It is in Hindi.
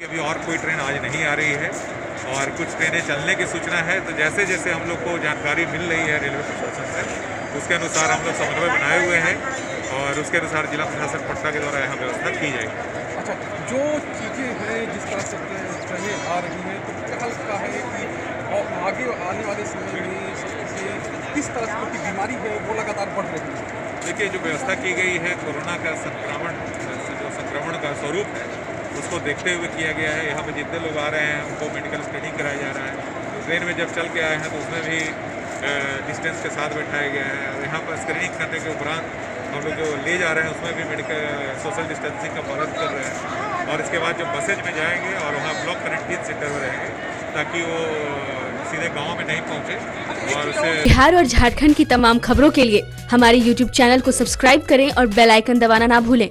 अभी और कोई ट्रेन आज नहीं आ रही है और कुछ ट्रेनें चलने की सूचना है। तो जैसे जैसे हम लोग को जानकारी मिल रही है रेलवे प्रशासन से, उसके अनुसार हम लोग समन्वय बनाए हुए हैं और उसके अनुसार जिला प्रशासन पटना के द्वारा यहाँ व्यवस्था की जाएगी। अच्छा, जो चीज़ें हैं जिस तरह से ट्रेनें आ रही हैं, तो क्या लगता है कि और आगे आने वाले समय में सबसे किस तरह से की बीमारी है वो लगातार बढ़ रही है? देखिए, जो व्यवस्था की गई है कोरोना का संक्रमण का स्वरूप है उसको देखते हुए किया गया है। यहाँ पे जितने लोग आ रहे हैं उनको मेडिकल स्क्रीनिंग कराया जा रहा है। ट्रेन में जब चल के आए हैं तो उसमें भी डिस्टेंस के साथ बैठाया गया है। यहाँ पर स्क्रीनिंग करने के उपरांत हम लोग जो ले जा रहे हैं उसमें भी मेडिकल सोशल डिस्टेंसिंग का पालन कर रहे हैं। और इसके बाद जब बसेज में जाएंगे और वहाँ ब्लॉक क्वारंटीन सेंटर में रहेंगे ताकि वो सीधे गाँव में नहीं पहुँचे। और उससे बिहार और झारखंड की तमाम खबरों के लिए हमारे YouTube चैनल को सब्सक्राइब करें और बेल आइकन दबाना ना भूलें।